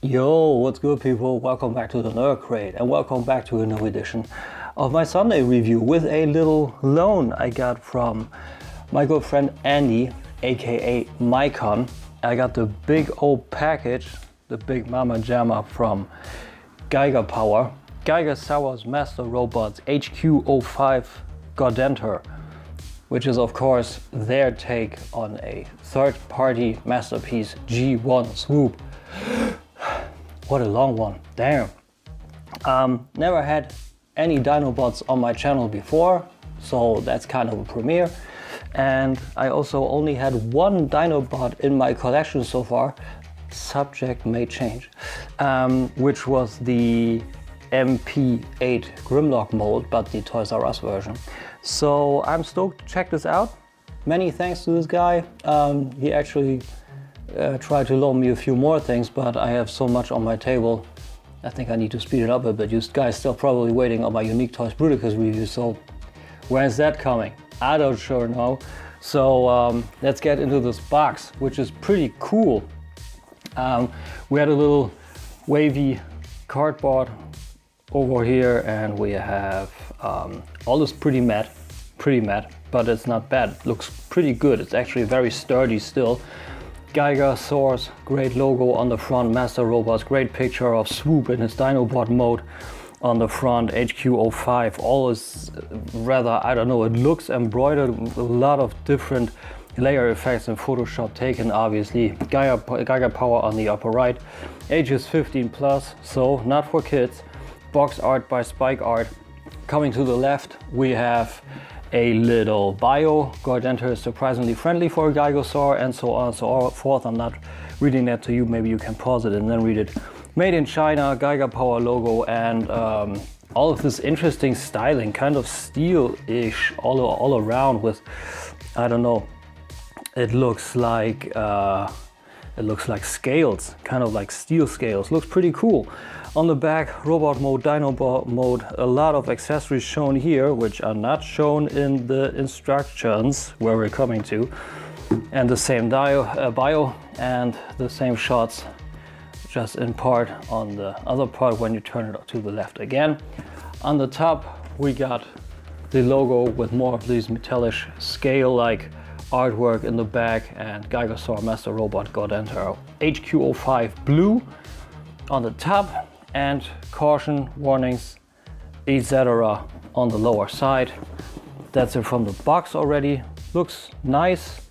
Yo, what's good people? Welcome back to the Nerd Crate and welcome back to a new edition of my Sunday review with a little loan I got from my good friend Andy, aka Mycon. I got the big old package, the big mama jamma from Giga Power, Giga Power's Master Robots HQ05 Gaudenter, which is of course their take on a third-party masterpiece G1 Swoop. What a long one, damn. Never had any Dinobots on my channel before, so that's kind of a premiere. And I also only had one Dinobot in my collection so far, subject may change, which was the MP8 Grimlock mold, but the Toys R Us version. So I'm stoked to check this out. Many thanks to this guy. He actually tried to loan me a few more things, but I have so much on my table. I think I need to speed it up a bit. You guys still probably waiting on my Unique Toys Bruticus review, so when's that coming? I don't sure know. So let's get into this box, which is pretty cool. We had a little wavy cardboard over here, and we have all this pretty matte, but it's not bad. It looks pretty good. It's actually very sturdy still. Giga Source, great logo on the front, Master Robots, great picture of Swoop in his Dinobot mode on the front, HQ05, all is rather, I don't know, it looks embroidered with a lot of different layer effects in Photoshop taken obviously. Giga Power on the upper right, ages 15 plus, so not for kids. Box art by Spike Art. Coming to the left, we have a little bio. Gaudenter is surprisingly friendly for a Gigasaur, and so on and so forth. I'm not reading that to you, maybe you can pause it and then read it. Made in China, Giga Power logo, and all of this interesting styling, kind of steel-ish all around with, I don't know, it looks like scales, kind of like steel scales. Looks pretty cool. On the back, robot mode, Dinobot mode, a lot of accessories shown here, which are not shown in the instructions where we're coming to. And the same bio and the same shots, just in part on the other part when you turn it to the left again. On the top, we got the logo with more of these metallic scale-like artwork in the back, and Gigasaur Master Robot Gaudenter HQ05 blue on the top, and caution, warnings, etc. on the lower side. That's it from the box already. Looks nice,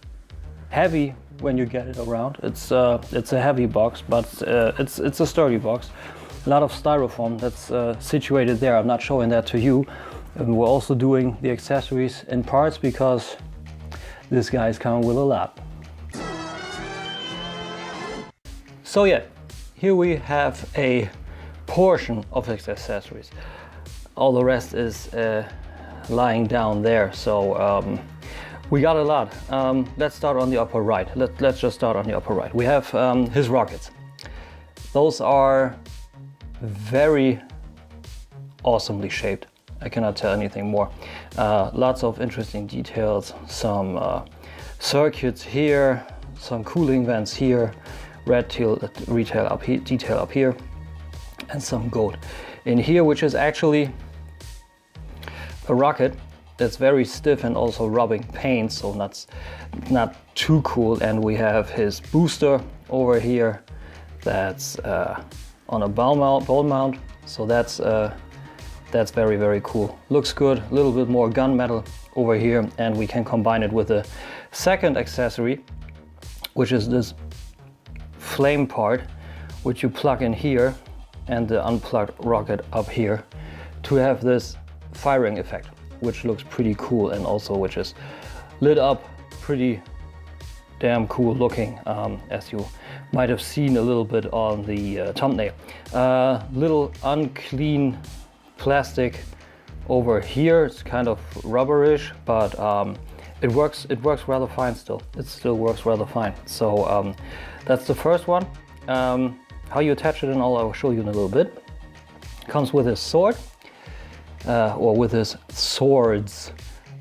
heavy when you get it around. It's a heavy box, but it's a sturdy box. A lot of styrofoam that's situated there. I'm not showing that to you. And we're also doing the accessories in parts because this guy is coming with a lot. So yeah, here we have a portion of accessories. All the rest is lying down there. So we got a lot. Let's start on the upper right. Let's just start on the upper right. We have his rockets. Those are very awesomely shaped. I cannot tell anything more. Lots of interesting details, some circuits here, some cooling vents here, red detail up here, and some gold in here, which is actually a rocket that's very stiff and also rubbing paint, so not too cool. And we have his booster over here that's on a ball mount, so that's very, very cool. Looks good. A little bit more gunmetal over here, and we can combine it with a second accessory, which is this flame part, which you plug in here, and the unplugged rocket up here to have this firing effect, which looks pretty cool, and also which is lit up pretty damn cool looking, as you might have seen a little bit on the thumbnail. Little unclean plastic over here. It's kind of rubberish, but it works rather fine still. It still works rather fine. So that's the first one. How you attach it and all, I will show you in a little bit. Comes with his sword, or with his swords.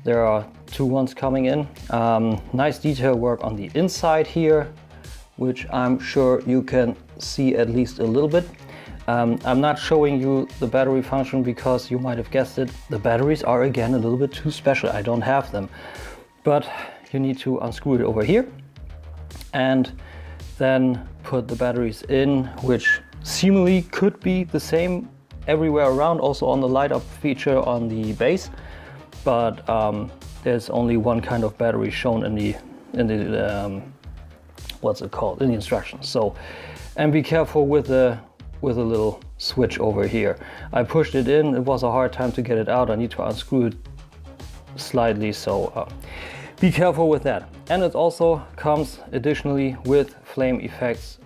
There are two ones coming in. Nice detail work on the inside here. which I'm sure you can see at least a little bit. I'm not showing you the battery function because you might have guessed it, the batteries are again a little bit too special. I don't have them, but you need to unscrew it over here and then put the batteries in, which seemingly could be the same everywhere around, also on the light up feature on the base, but there's only one kind of battery shown in the what's it called, in the instructions. So, and be careful with a little switch over here. I pushed it in, it was a hard time to get it out. I need to unscrew it slightly, so be careful with that. And it also comes additionally with flame effects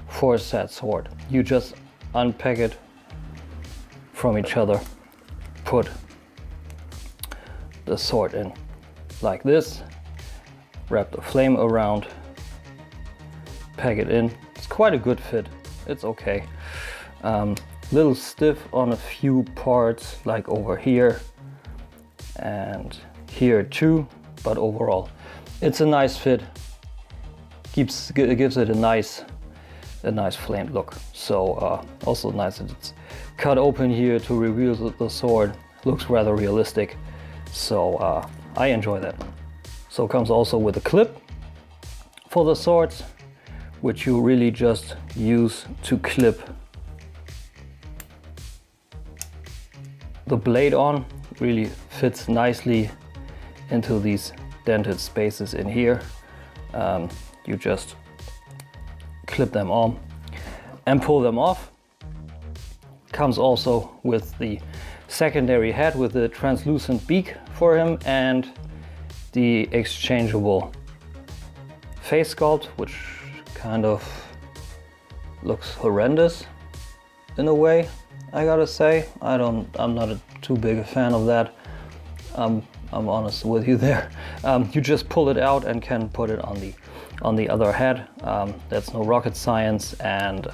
for said sword. You just unpack it from each other, put the sword in like this, wrap the flame around, pack it in. It's quite a good fit, it's okay. Little stiff on a few parts, like over here and here too, but overall it's a nice fit. It gives it a nice flamed look. So also nice that it's cut open here to reveal the sword. Looks rather realistic, so I enjoy that. So it comes also with a clip for the swords, which you really just use to clip the blade on. Really fits nicely into these dented spaces in here. You just clip them on and pull them off. Comes also with the secondary head with the translucent beak for him and the exchangeable face sculpt, which kind of looks horrendous in a way, I gotta say. I'm not too big a fan of that. I'm honest with you there. You just pull it out and can put it on the other head. That's no rocket science, and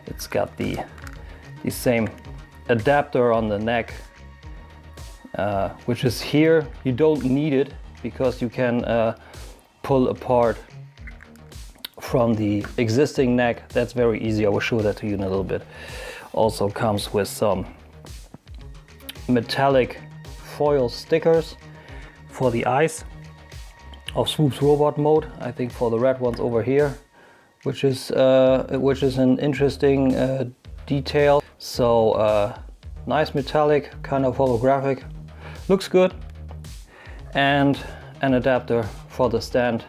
it's got the same adapter on the neck, which is here. You don't need it because you can pull apart from the existing neck. That's very easy. I will show that to you in a little bit. Also comes with some metallic foil stickers for the eyes of Swoop's robot mode. I think for the red ones over here, which is an interesting detail. So nice metallic, kind of holographic, looks good. And an adapter for the stand,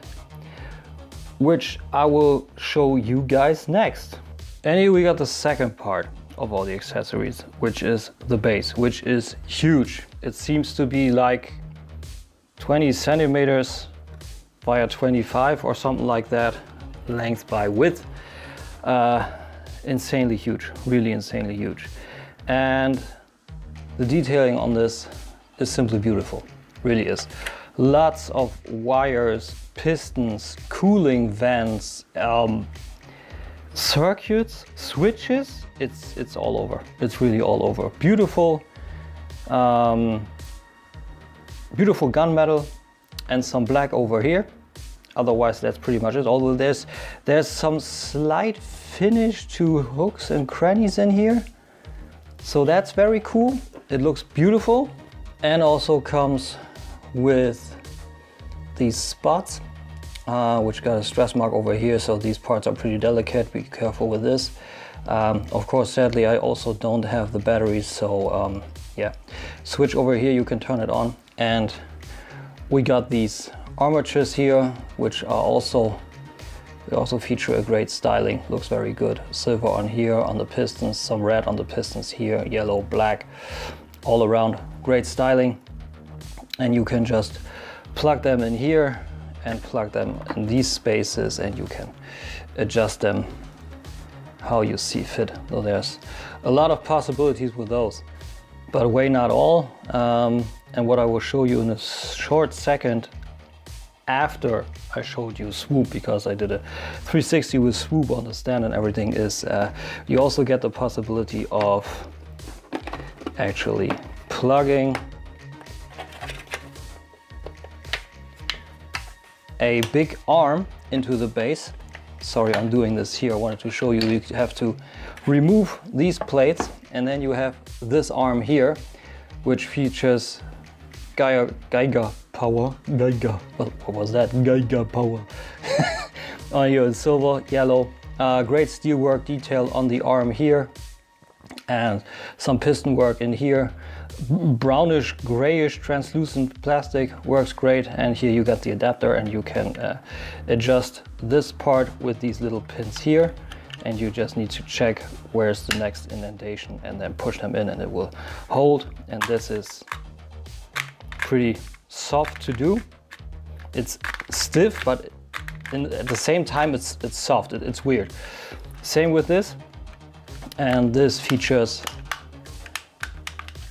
which I will show you guys next. And here we got the second part of all the accessories, which is the base, which is huge. It seems to be like 20 centimeters by 25 or something like that, length by width. Insanely huge, really insanely huge. And the detailing on this is simply beautiful, really is. Lots of wires, pistons, cooling vents, circuits, switches. It's all over. It's really all over. Beautiful, beautiful gunmetal and some black over here. Otherwise, that's pretty much it. Although there's some slight finish to hooks and crannies in here, so that's very cool. It looks beautiful, and also comes with these spots, which got a stress mark over here. So these parts are pretty delicate. Be careful with this. Of course, sadly, I also don't have the batteries. So yeah, switch over here. You can turn it on, and we got these armatures here, which are also feature a great styling. Looks very good. Silver on here on the pistons, some red on the pistons here, yellow, black, all around. Great styling. And you can just plug them in here and plug them in these spaces, and you can adjust them how you see fit. So there's a lot of possibilities with those, but way not all. And what I will show you in a short second after I showed you Swoop, because I did a 360 with Swoop on the stand and everything, is you also get the possibility of actually plugging a big arm into the base sorry, I'm doing this here. I wanted to show you, you have to remove these plates, and then you have this arm here, which features Giga Power. What was that? Giga Power. On here in silver, yellow. Great steelwork detail on the arm here, and some piston work in here. Brownish, grayish, translucent plastic works great. And here you got the adapter, and you can adjust this part with these little pins here. And you just need to check where's the next indentation, and then push them in, and it will hold. And this is pretty soft to do. It's stiff, but at the same time it's soft. It's weird. Same with this. And this features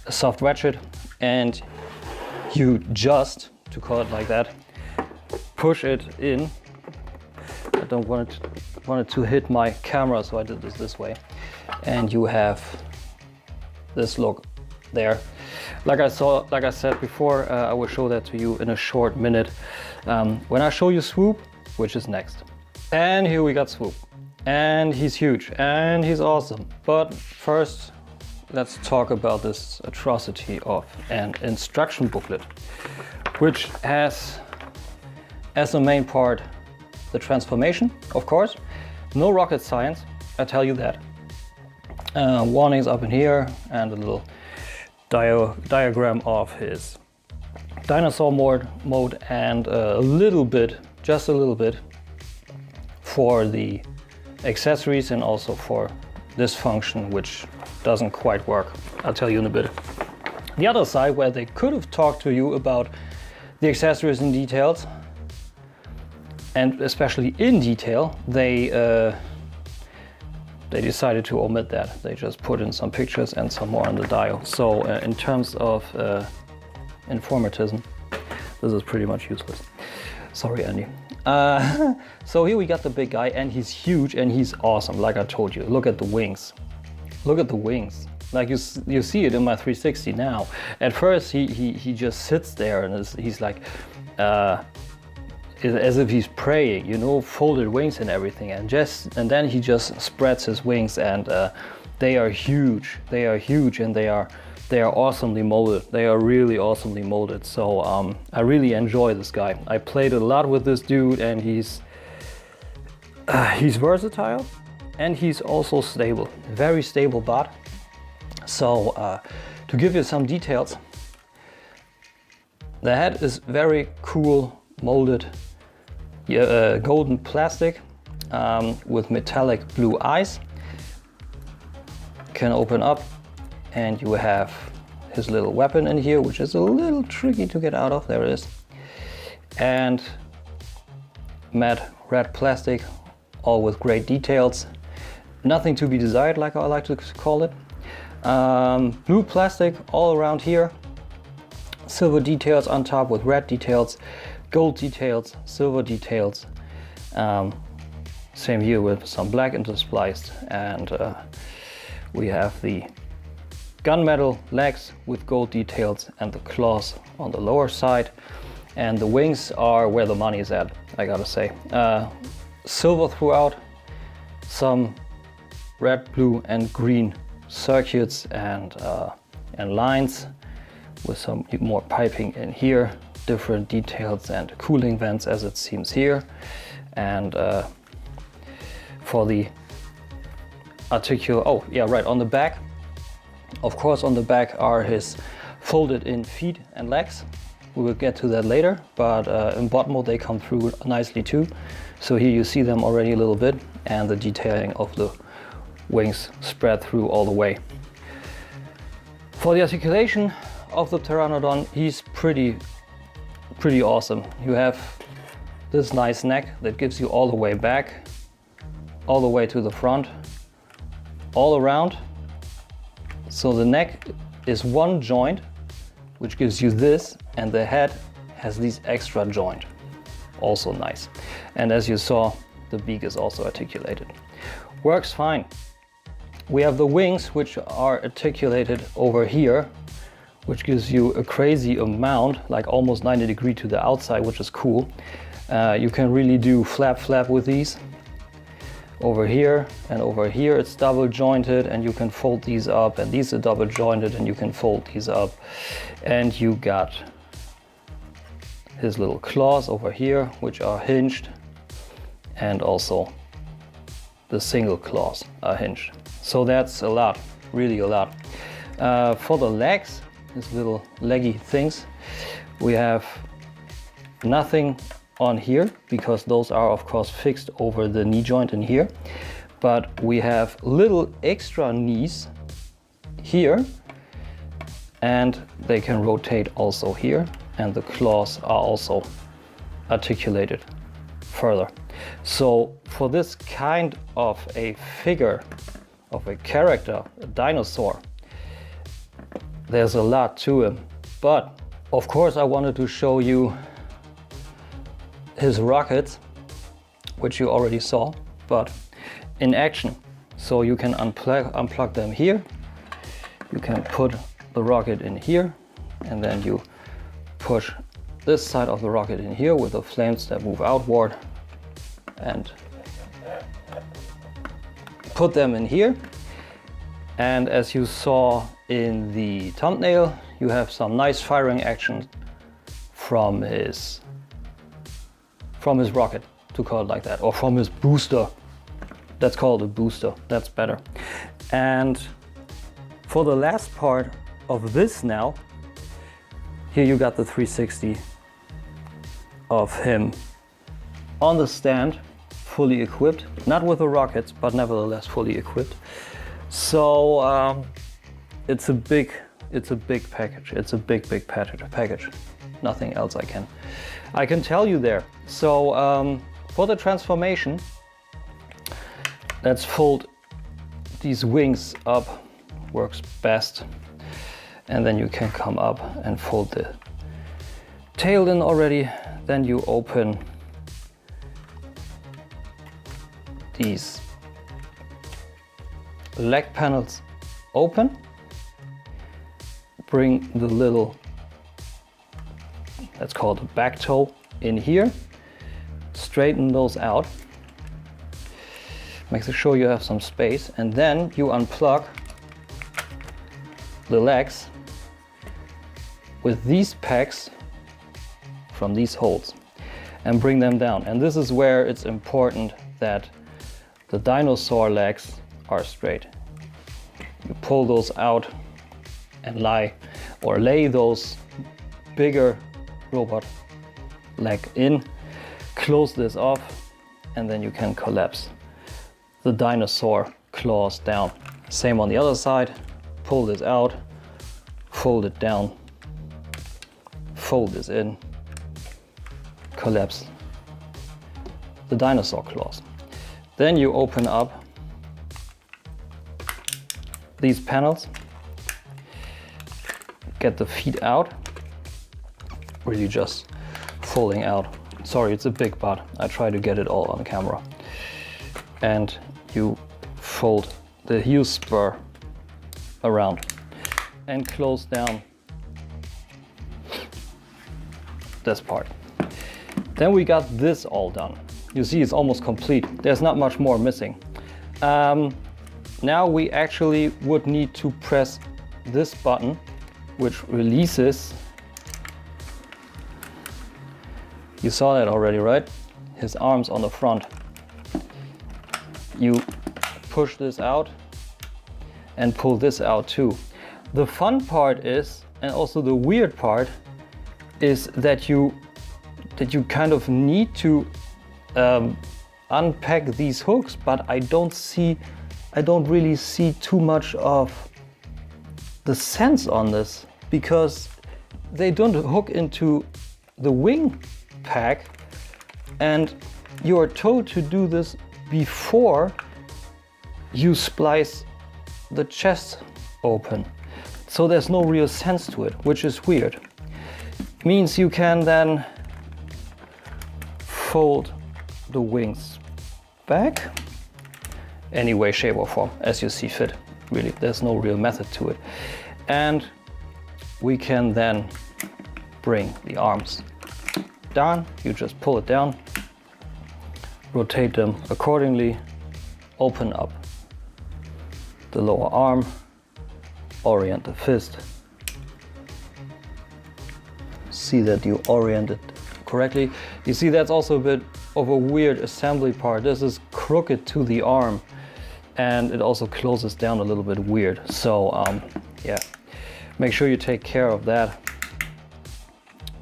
a soft ratchet, and you just, to call it like that, push it in. I don't want it to hit my camera, so I did this way. And you have this look there. Like I said before, I will show that to you in a short minute when I show you Swoop, which is next. And here we got Swoop, and he's huge and he's awesome. But first, let's talk about this atrocity of an instruction booklet, which has as the main part the transformation, of course. No rocket science, I tell you that. Warnings up in here, and a little diagram of his dinosaur mode, and a little bit, just a little bit, for the accessories, and also for this function, which doesn't quite work. I'll tell you in a bit. The other side, where they could have talked to you about the accessories and details, and especially in detail, they decided to omit that. They just put in some pictures and some more on the dial. So in terms of informatism, this is pretty much useless. Sorry, Andy. So here we got the big guy, and he's huge and he's awesome. Like I told you, look at the wings. Look at the wings. Like you see it in my 360 now. At first he just sits there, and he's like as if he's praying, you know, folded wings and everything, and then he just spreads his wings, and they are huge. They are huge, and they are awesomely molded. They are really awesomely molded. So I really enjoy this guy. I played a lot with this dude, and he's versatile, and he's also stable, very stable bot. So to give you some details, the head is very cool molded golden plastic with metallic blue eyes. Can open up, and you have his little weapon in here, which is a little tricky to get out of. There it is. And matte red plastic, all with great details. Nothing to be desired, like I like to call it. Blue plastic all around here. Silver details on top with red details. Gold details, silver details. Same here with some black interspliced, and we have the gunmetal legs with gold details, and the claws on the lower side, and the wings are where the money is at, I gotta say. Silver throughout, some red, blue, and green circuits and lines with some more piping in here. Different details and cooling vents, as it seems here. And for the oh yeah, right, on the back, of course, on the back are his folded in feet and legs. We will get to that later, but in bot mode they come through nicely too. So here you see them already a little bit, and the detailing of the wings spread through all the way. For the articulation of the Pteranodon, he's pretty awesome. You have this nice neck that gives you all the way back, all the way to the front, all around. So the neck is one joint, which gives you this, and the head has these extra joint. Also nice. And as you saw, the beak is also articulated. Works fine. We have the wings, which are articulated over here, which gives you a crazy amount, like almost 90 degrees to the outside, which is cool. You can really do flap with these. over here and over here it's double jointed, and you can fold these up, and these are double jointed and you can fold these up. And you got his little claws over here, which are hinged, and also the single claws are hinged. So that's a lot, really a lot. For the legs, these little leggy things, we have nothing on here because those are of course fixed over the knee joint in here, but we have little extra knees here, and they can rotate also here, and the claws are also articulated further. So for this kind of a figure, of a character, a dinosaur, there's a lot to him. But of course I wanted to show you his rockets, which you already saw, but in action. So you can unplug them here, you can put the rocket in here, and then you push this side of the rocket in here with the flames that move outward, and put them in here. And as you saw in the thumbnail, you have some nice firing action from his rocket, to call it like that, or from his booster. Let's call it a booster, that's better. And for the last part of this now, here you got the 360 of him on the stand, fully equipped, not with the rockets, but nevertheless fully equipped. So it's a big package. It's a big package. Nothing else I can tell you there. So for the transformation, let's fold these wings up, works best. And then you can come up and fold the tail in already. Then you open these leg panels open, bring the little, let's call it a back toe, in here, straighten those out, make sure you have some space, and then you unplug the legs with these pegs from these holes and bring them down. And this is where it's important that the dinosaur legs are straight. You pull those out and lay those bigger robot leg in, close this off, and then you can collapse the dinosaur claws down. Same on the other side, pull this out, fold it down, fold this in, collapse the dinosaur claws. Then you open up these panels, get the feet out, really just folding out. Sorry, it's a big butt. I try to get it all on camera. And you fold the heel spur around and close down this part. Then we got this all done. You see it's almost complete. There's not much more missing. Now we actually would need to press this button, which releases, you saw that already, right? His arms on the front. You push this out and pull this out too. The fun part is, and also the weird part, is that you kind of need to unpack these hooks, but I don't really see too much of the sense on this, because they don't hook into the wing pack, and you are told to do this before you splice the chest open. So there's no real sense to it, which is weird. Means you can then fold the wings back any way, shape or form, as you see fit. Really, there's no real method to it. And we can then bring the arms down. You just pull it down, rotate them accordingly, open up the lower arm, orient the fist. See that you orient it correctly. You see that's also a bit of a weird assembly part. This is crooked to the arm and it also closes down a little bit weird. So yeah, make sure you take care of that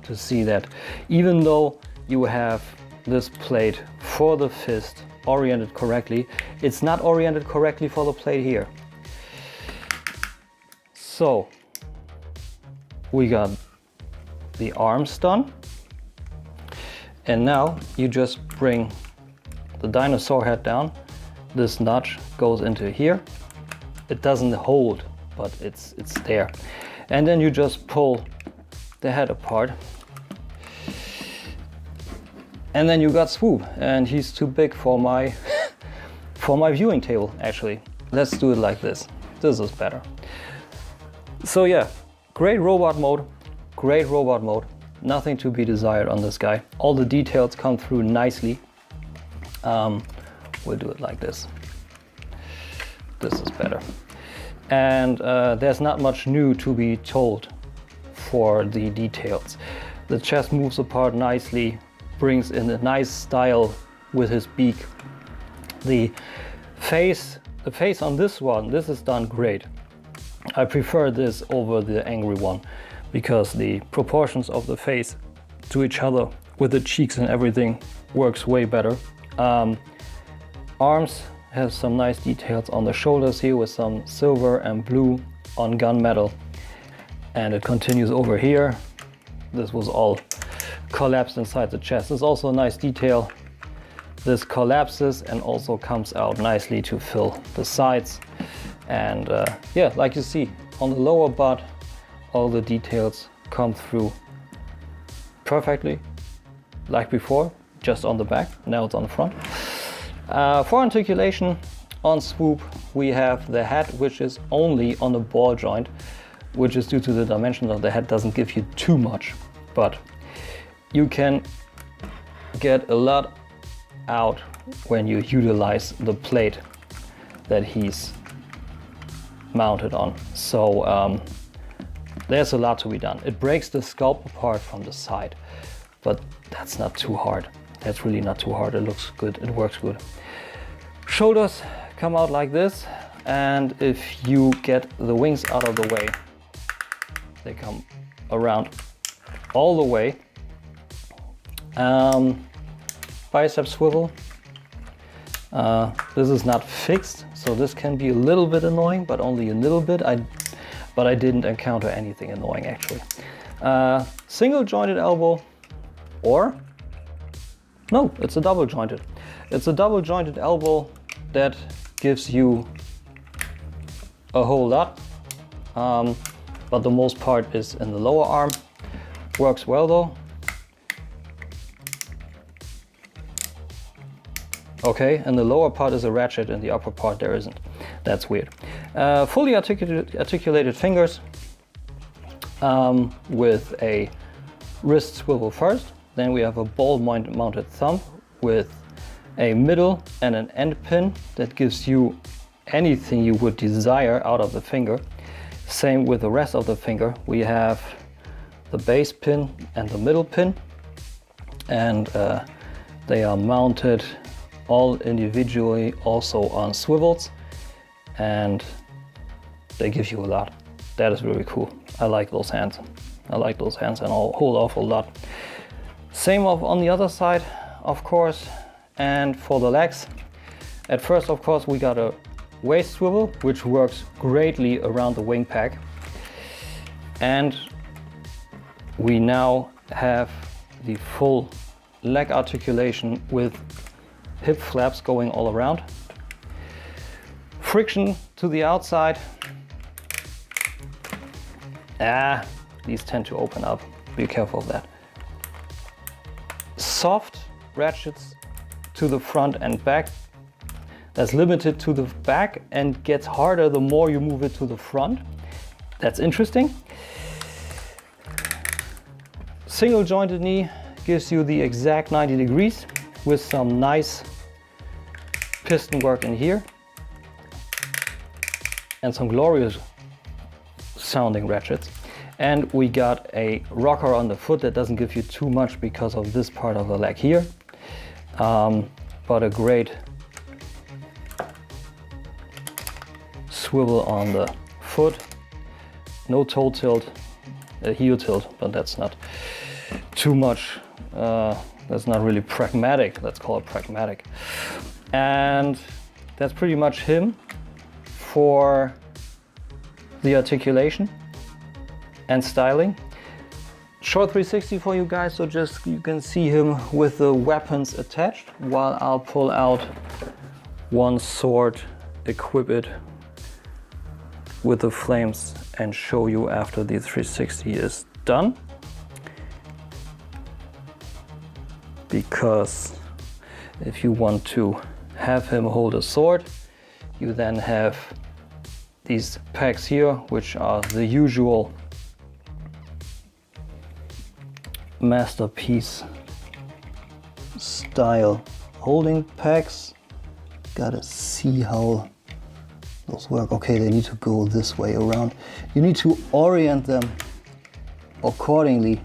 to see that even though you have this plate for the fist oriented correctly, it's not oriented correctly for the plate here. So we got the arms done, and now you just bring the dinosaur head down. This notch goes into here. It doesn't hold, but it's there. And then you just pull the head apart. And then you got Swoop, and he's too big for my for my viewing table actually. Let's do it like this. This is better. So yeah, great robot mode. Great robot mode. Nothing to be desired on this guy. All the details come through nicely. We'll do it like this. This is better. And there's not much new to be told for the details. The chest moves apart nicely, brings in a nice style with his beak. The face on this one, this is done great. I prefer this over the angry one because the proportions of the face to each other with the cheeks and everything works way better. Arms has some nice details on the shoulders here with some silver and blue on gunmetal, and it continues over here. This was all collapsed inside the chest. There's also a nice detail. This collapses and also comes out nicely to fill the sides. And yeah, like you see on the lower butt, all the details come through perfectly, like before, just on the back. Now it's on the front. For articulation on Swoop, we have the head, which is only on the ball joint, which is due to the dimension of the head doesn't give you too much, but you can get a lot out when you utilize the plate that he's mounted on. So there's a lot to be done. It breaks the scalp apart from the side, but that's not too hard. That's really not too hard. It looks good, it works good. Shoulders come out like this, and if you get the wings out of the way, they come around all the way. Bicep swivel. This is not fixed, so this can be a little bit annoying, but only a little bit. But I didn't encounter anything annoying actually. Single jointed elbow, or no, it's a double jointed. It's a double jointed elbow that gives you a whole lot, but the most part is in the lower arm. Works well though. Okay, and the lower part is a ratchet and the upper part there isn't. That's weird. Fully articulated fingers with a wrist swivel first. Then we have a ball mounted thumb with a middle and an end pin that gives you anything you would desire out of the finger. Same with the rest of the finger. We have the base pin and the middle pin, and they are mounted all individually also on swivels, and they give you a lot. That is really cool. I like those hands. I like those hands and a whole awful lot. Same on the other side, of course. And for the legs, at first, of course, we got a waist swivel, which works greatly around the wing pack. And we now have the full leg articulation with hip flaps going all around. Friction to the outside. These tend to open up. Be careful of that. Soft ratchets to the front and back. That's limited to the back and gets harder the more you move it to the front. That's interesting. Single jointed knee gives you the exact 90 degrees with some nice piston work in here, and some glorious sounding ratchets. And we got a rocker on the foot that doesn't give you too much because of this part of the leg here, but a great swivel on the foot. No toe tilt, a heel tilt, but that's not too much. That's not really pragmatic. Let's call it pragmatic. And that's pretty much him for the articulation and styling. Short 360 for you guys, so just you can see him with the weapons attached, while I'll pull out one sword, equip it with the flames, and show you after the 360 is done. Because if you want to have him hold a sword, you then have these pegs here, which are the usual masterpiece style holding pegs. Gotta see how those work. Okay, they need to go this way around. You need to orient them accordingly,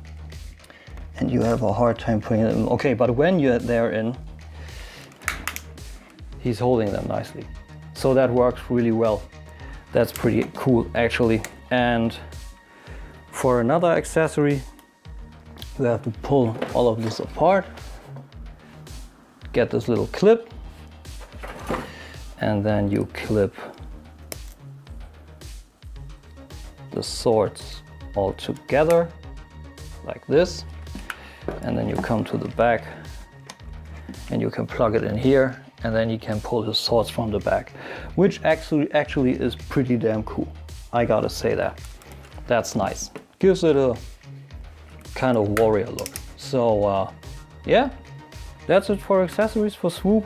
and you have a hard time putting them. Okay, but when they're in, he's holding them nicely. So that works really well. That's pretty cool actually. And for another accessory, you have to pull all of this apart, get this little clip, and then you clip the swords all together like this, and then you come to the back and you can plug it in here, and then you can pull the swords from the back, which actually is pretty damn cool. I gotta say that. That's nice. Gives it a kind of warrior look. So yeah, that's it for accessories for Swoop.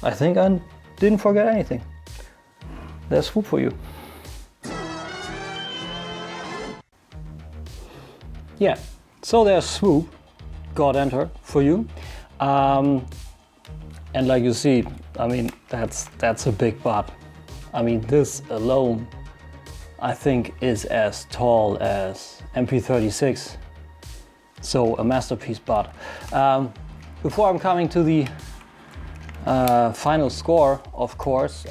I think I didn't forget anything. There's Swoop for you. Yeah, so there's Swoop Gaudenter for you. And like you see, I mean, that's a big butt. I mean, this alone, I think, is as tall as MP36. So a masterpiece butt. Before I'm coming to the final score, of course,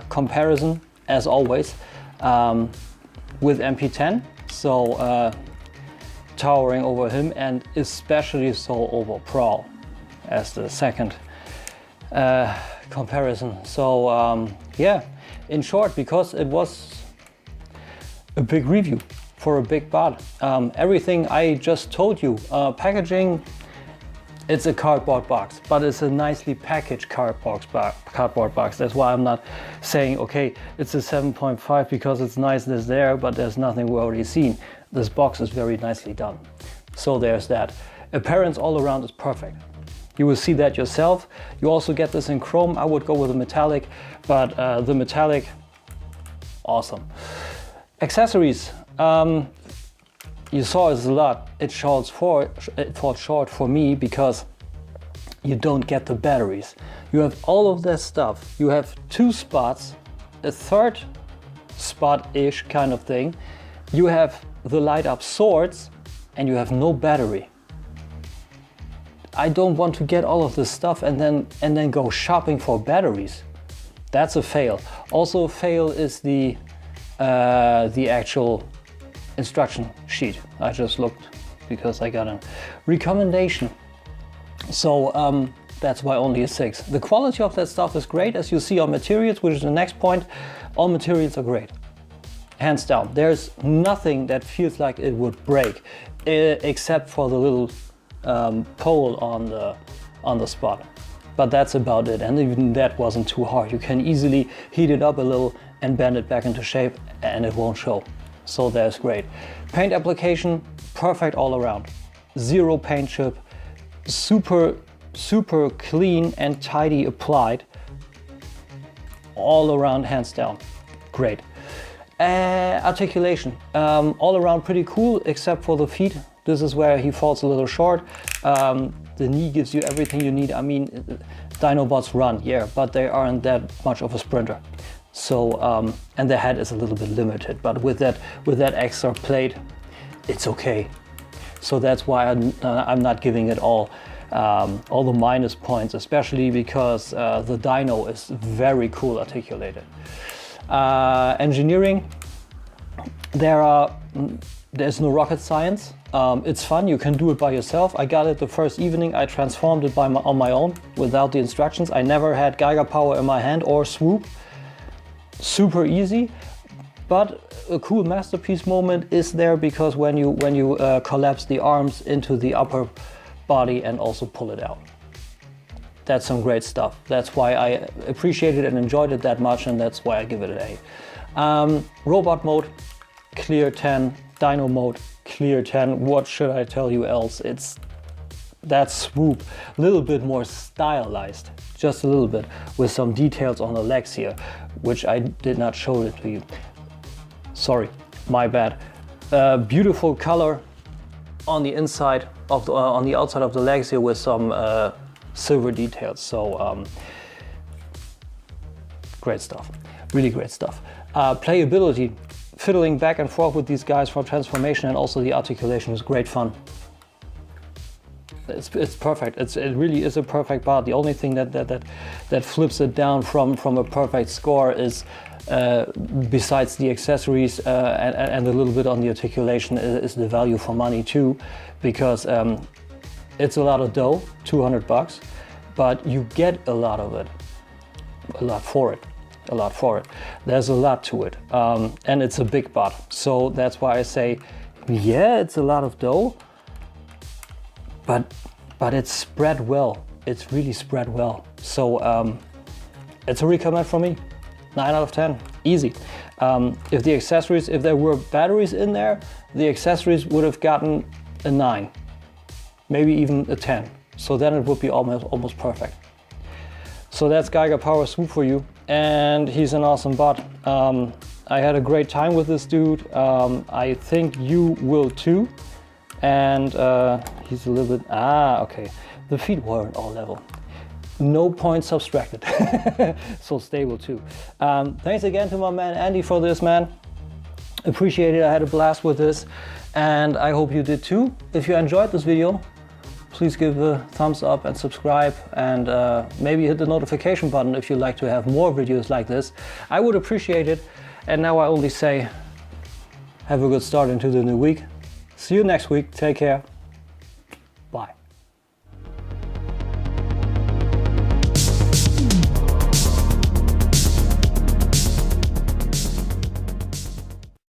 comparison, as always, with MP10. So towering over him, and especially so over Pro as the second comparison. So yeah, in short, because it was a big review for a big butt. Everything I just told you, packaging, it's a cardboard box, but it's a nicely packaged cardboard box. That's why I'm not saying, okay, it's a 7.5 because it's nice that's there, but there's nothing we've already seen. This box is very nicely done. So there's that. Appearance all around is perfect. You will see that yourself. You also get this in chrome. I would go with a metallic, but the metallic, awesome. Accessories, you saw it's a lot. It falls short for me because you don't get the batteries. You have all of that stuff. You have two spots, a third spot-ish kind of thing. You have the light up swords, and you have no battery. I don't want to get all of this stuff and then go shopping for batteries. That's a fail. Also a fail is the actual instruction sheet. I just looked because I got a recommendation. So that's why only a 6. The quality of that stuff is great, as you see on materials, which is the next point. All materials are great. Hands down. There's nothing that feels like it would break, except for the little pole on the spot. But that's about it, and even that wasn't too hard. You can easily heat it up a little and bend it back into shape, and it won't show. So that's great. Paint application, perfect all around. Zero paint chip, super clean and tidy applied. All around, hands down, great. Articulation, all around pretty cool, except for the feet. This is where he falls a little short. The knee gives you everything you need. I mean, Dinobots run, yeah, but they aren't that much of a sprinter. So, and the head is a little bit limited, but with that extra plate, it's okay. So that's why I'm not giving it all the minus points, especially because the Dino is very cool articulated. Engineering, there's no rocket science. It's fun, you can do it by yourself. I got it the first evening, I transformed it on my own without the instructions. I never had Giga Power in my hand or Swoop. Super easy, but a cool masterpiece moment is there because when you collapse the arms into the upper body and also pull it out. That's some great stuff. That's why I appreciated and enjoyed it that much, and that's why I give it an A. Robot mode, clear 10. Dino mode, clear 10. What should I tell you else? It's that Swoop, a little bit more stylized, just a little bit, with some details on the legs here, which I did not show it to you. Sorry, my bad. Beautiful color on the inside of on the outside of the legs here with some silver details. So great stuff, really great stuff. Playability, fiddling back and forth with these guys for transformation and also the articulation is great fun. It's perfect. It really is a perfect part. The only thing that flips it down from a perfect score is, besides the accessories and a little bit on the articulation, is the value for money too, because it's a lot of dough, 200 bucks, but you get a lot of it, a lot for it. There's a lot to it, and it's a bot. So that's why I say, yeah, it's a lot of dough, but it's spread well. It's really spread well. So it's a recommend for me. 9 out of 10, easy. If there were batteries in there, the accessories would have gotten a 9, maybe even a 10. So then it would be almost perfect. So that's Giga Power Swoop for you, and he's an awesome bot. I had a great time with this dude. I think you will too. And he's a little bit, okay. The feet weren't all level. No points subtracted. So stable too. Thanks again to my man Andy for this, man. Appreciate it, I had a blast with this. And I hope you did too. If you enjoyed this video, please give a thumbs up and subscribe, and maybe hit the notification button if you'd like to have more videos like this. I would appreciate it. And now I only say, have a good start into the new week. See you next week. Take care. Bye.